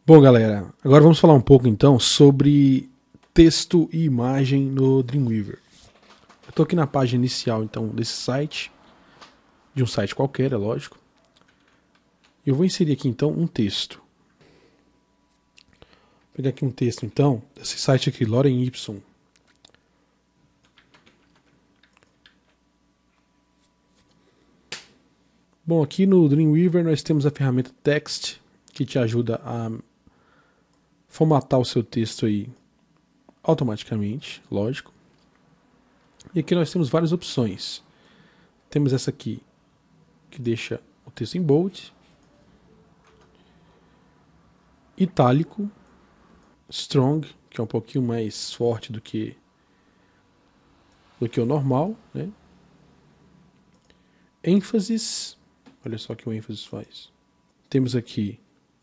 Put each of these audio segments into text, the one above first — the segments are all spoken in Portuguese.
Bom, galera, agora vamos falar um pouco então sobre texto e imagem no Dreamweaver. Eu estou aqui na página inicial então desse site, de um site qualquer, é lógico. Eu vou inserir aqui então um texto. Vou pegar aqui um texto então desse site aqui, Lorem Ipsum. Bom, aqui no Dreamweaver nós temos a ferramenta Text, que te ajuda a formatar o seu texto aí automaticamente, lógico. E aqui nós temos várias opções. Temos essa aqui, que deixa o texto em bold, itálico, strong, que é um pouquinho mais forte do que o normal, né? ênfases, olha só o que o ênfases faz. Temos aqui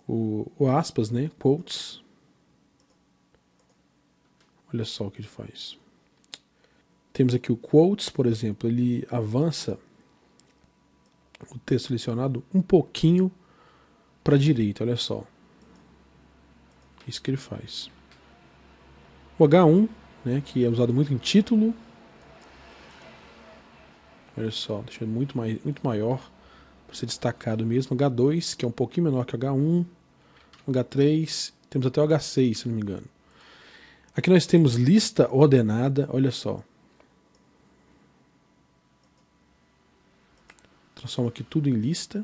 o aspas, né? Quotes. Olha só o que ele faz. Temos aqui o quotes, por exemplo, ele avança o texto selecionado um pouquinho para a direita, olha só. Isso que ele faz. O H1, né, que é usado muito em título. Olha só, deixando muito maior para ser destacado mesmo. H2, que é um pouquinho menor que o H1. H3, temos até o H6, se não me engano. Aqui nós temos lista ordenada, olha só. Transforma aqui tudo em lista,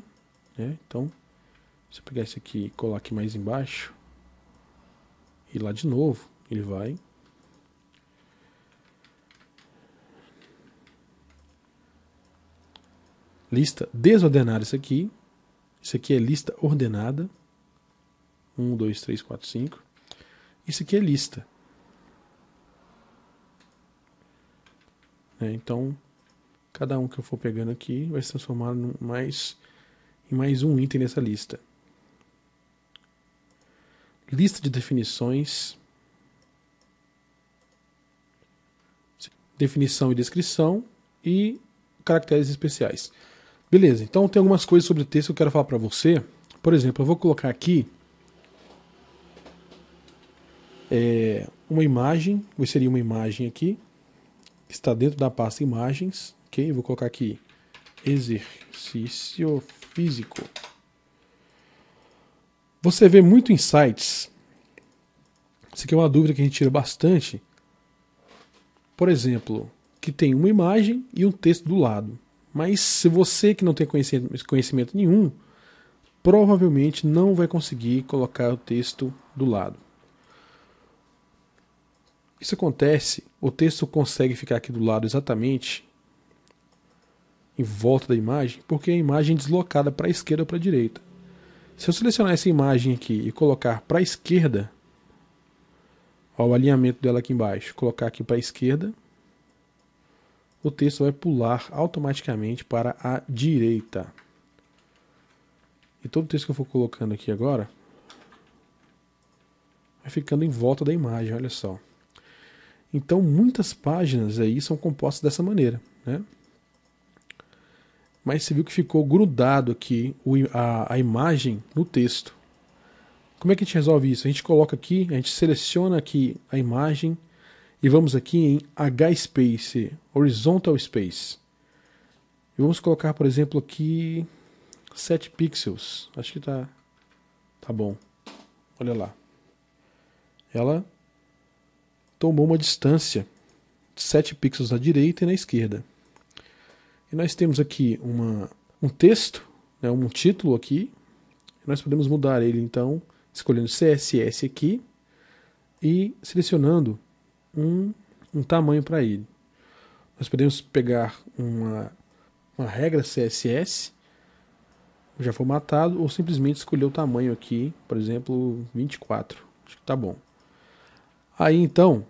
né? Então, se eu pegar esse aqui e colar aqui mais embaixo, e lá de novo, ele vai. Lista desordenada, isso aqui é lista ordenada. 1, 2, 3, 4, 5. Isso aqui é lista. Então, cada um que eu for pegando aqui vai se transformar em mais um item nessa lista. Lista de definições. Definição e descrição. E caracteres especiais. Beleza, então tem algumas coisas sobre o texto que eu quero falar para você. Por exemplo, eu vou colocar aqui uma imagem. Vou inserir uma imagem aqui. Que está dentro da pasta imagens. Ok, eu vou colocar aqui exercício físico. Você vê muito em sites. Isso aqui é uma dúvida que a gente tira bastante. Por exemplo, que tem uma imagem e um texto do lado. Mas se você que não tem conhecimento nenhum, provavelmente não vai conseguir colocar o texto do lado. Isso acontece, o texto consegue ficar aqui do lado exatamente em volta da imagem, porque a imagem é deslocada para a esquerda ou para a direita. Se eu selecionar essa imagem aqui e colocar para a esquerda, ó, o alinhamento dela aqui embaixo, colocar aqui para a esquerda, o texto vai pular automaticamente para a direita. E todo o texto que eu for colocando aqui agora vai ficando em volta da imagem, olha só. Então muitas páginas aí são compostas dessa maneira, né? Mas você viu que ficou grudado aqui a imagem no texto. Como é que a gente resolve isso? A gente coloca aqui, a gente seleciona aqui a imagem e vamos aqui em H-Space, Horizontal Space. E vamos colocar, por exemplo, aqui 7 pixels. Acho que tá bom. Olha lá. Ela tomou uma distância de 7 pixels na direita e na esquerda. E nós temos aqui um texto, né, um título aqui. Nós podemos mudar ele, então, escolhendo CSS aqui e selecionando um tamanho para ele. Nós podemos pegar uma regra CSS, já formatado, ou simplesmente escolher o tamanho aqui, por exemplo, 24. Acho que tá bom. Aí, então,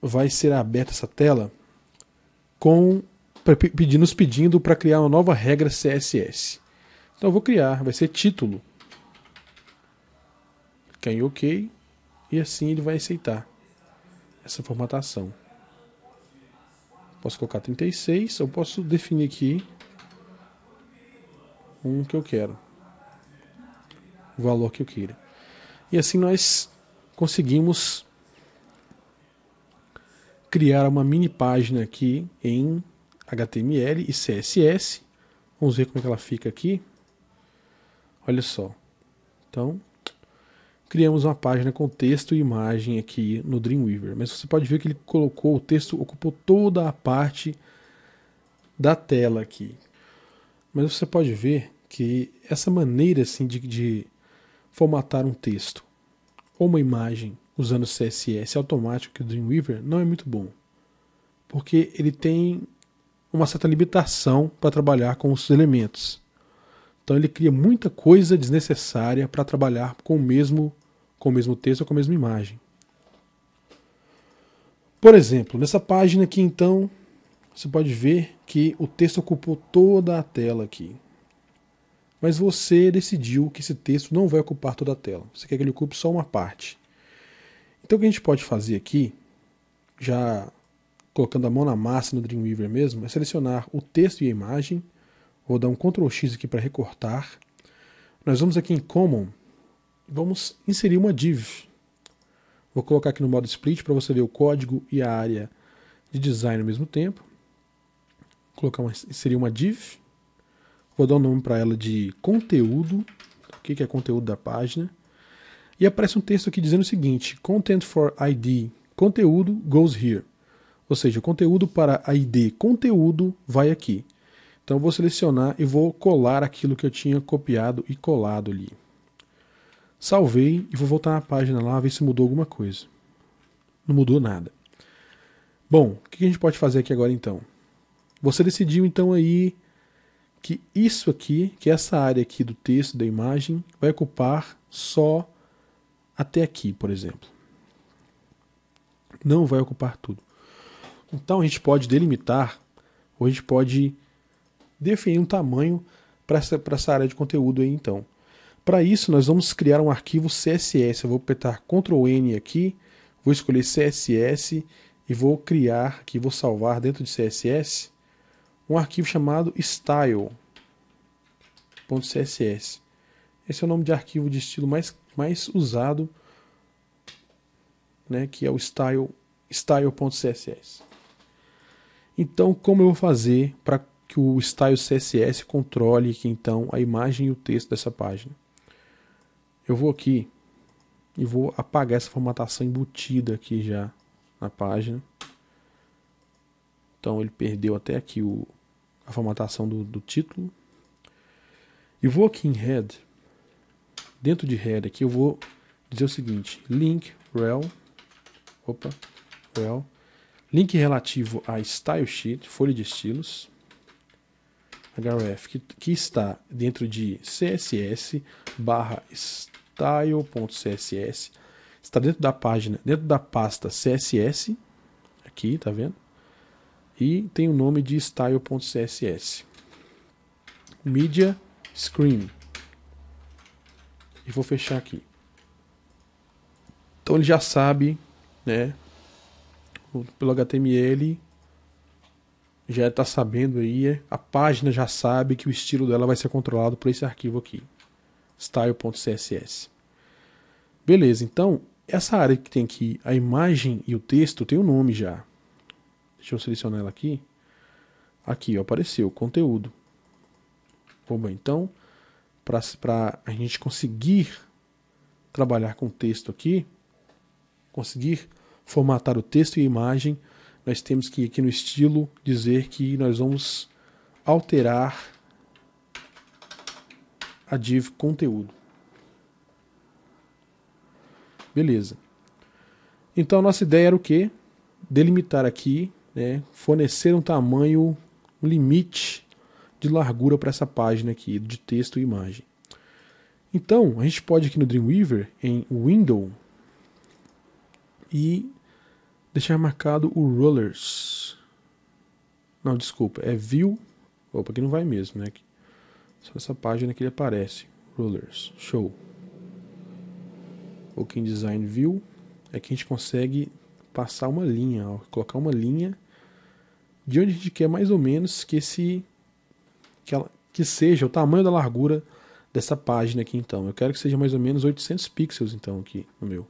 vai ser aberta essa tela nos pedindo para criar uma nova regra CSS. Então eu vou criar, vai ser título. Clicar em OK e assim ele vai aceitar essa formatação. Posso colocar 36, ou posso definir aqui um que eu quero, o valor que eu queira. E assim nós conseguimos criar uma mini página aqui em HTML e CSS. Vamos ver como é que ela fica aqui. Olha só. Então, criamos uma página com texto e imagem aqui no Dreamweaver. Mas você pode ver que ele colocou, o texto ocupou toda a parte da tela aqui. Mas você pode ver que essa maneira assim de formatar um texto ou uma imagem usando CSS automático que o Dreamweaver não é muito bom. Porque ele tem uma certa limitação para trabalhar com os elementos. Então ele cria muita coisa desnecessária para trabalhar com o mesmo texto ou com a mesma imagem. Por exemplo, nessa página aqui então, você pode ver que o texto ocupou toda a tela aqui. Mas você decidiu que esse texto não vai ocupar toda a tela. Você quer que ele ocupe só uma parte. Então o que a gente pode fazer aqui, já colocando a mão na massa no Dreamweaver mesmo, é selecionar o texto e a imagem. Vou dar um Ctrl X aqui para recortar. Nós vamos aqui em Common, vamos inserir uma div. Vou colocar aqui no modo split para você ver o código e a área de design ao mesmo tempo. Inserir uma div. Vou dar um nome para ela de conteúdo. O que é conteúdo da página? E aparece um texto aqui dizendo o seguinte: Content for ID, conteúdo goes here. Ou seja, o conteúdo para ID conteúdo vai aqui. Então eu vou selecionar e vou colar aquilo que eu tinha copiado e colado ali. Salvei e vou voltar na página lá, ver se mudou alguma coisa. Não mudou nada. Bom, o que a gente pode fazer aqui agora então? Você decidiu então aí que isso aqui, que essa área aqui do texto, da imagem, vai ocupar só até aqui, por exemplo. Não vai ocupar tudo. Então a gente pode delimitar, ou a gente pode definir um tamanho para essa área de conteúdo aí então. Para isso nós vamos criar um arquivo CSS. Eu vou apertar Ctrl N aqui, vou escolher CSS e vou criar aqui, vou salvar dentro de CSS um arquivo chamado style.css. Esse é o nome de arquivo de estilo mais usado, né, que é o style.css. Então, como eu vou fazer para que o style CSS controle aqui, então, a imagem e o texto dessa página? Eu vou aqui e vou apagar essa formatação embutida aqui já na página. Então ele perdeu até aqui a formatação do título. E vou aqui em Head. Dentro de Head aqui eu vou dizer o seguinte: link rel. Link relativo a Style Sheet, folha de estilos. href, que está dentro de CSS barra style.css. Está dentro da página, dentro da pasta CSS. Aqui, tá vendo? E tem o nome de style.css. Media Screen. E vou fechar aqui. Então ele já sabe, né? Pelo HTML já está sabendo aí, a página já sabe que o estilo dela vai ser controlado por esse arquivo aqui, style.css. Beleza, então essa área que tem aqui, a imagem e o texto, tem um nome já. Deixa eu selecionar ela aqui. Aqui, ó, apareceu, conteúdo. Bom, então, para a gente conseguir trabalhar com texto aqui, conseguir formatar o texto e a imagem, nós temos que aqui no estilo dizer que nós vamos alterar a div conteúdo. Beleza. Então a nossa ideia era o quê? Delimitar aqui, né, fornecer um tamanho, um limite de largura para essa página aqui, de texto e imagem. Então, a gente pode aqui no Dreamweaver, em Window, e deixar marcado o Rulers. Não, desculpa, é View. Opa, aqui não vai mesmo, né? Só essa página que ele aparece. Rulers, show. Ou aqui em Design View, é que a gente consegue passar uma linha, ó, colocar uma linha de onde a gente quer mais ou menos que seja o tamanho da largura dessa página aqui então. Eu quero que seja mais ou menos 800 pixels então aqui no meu.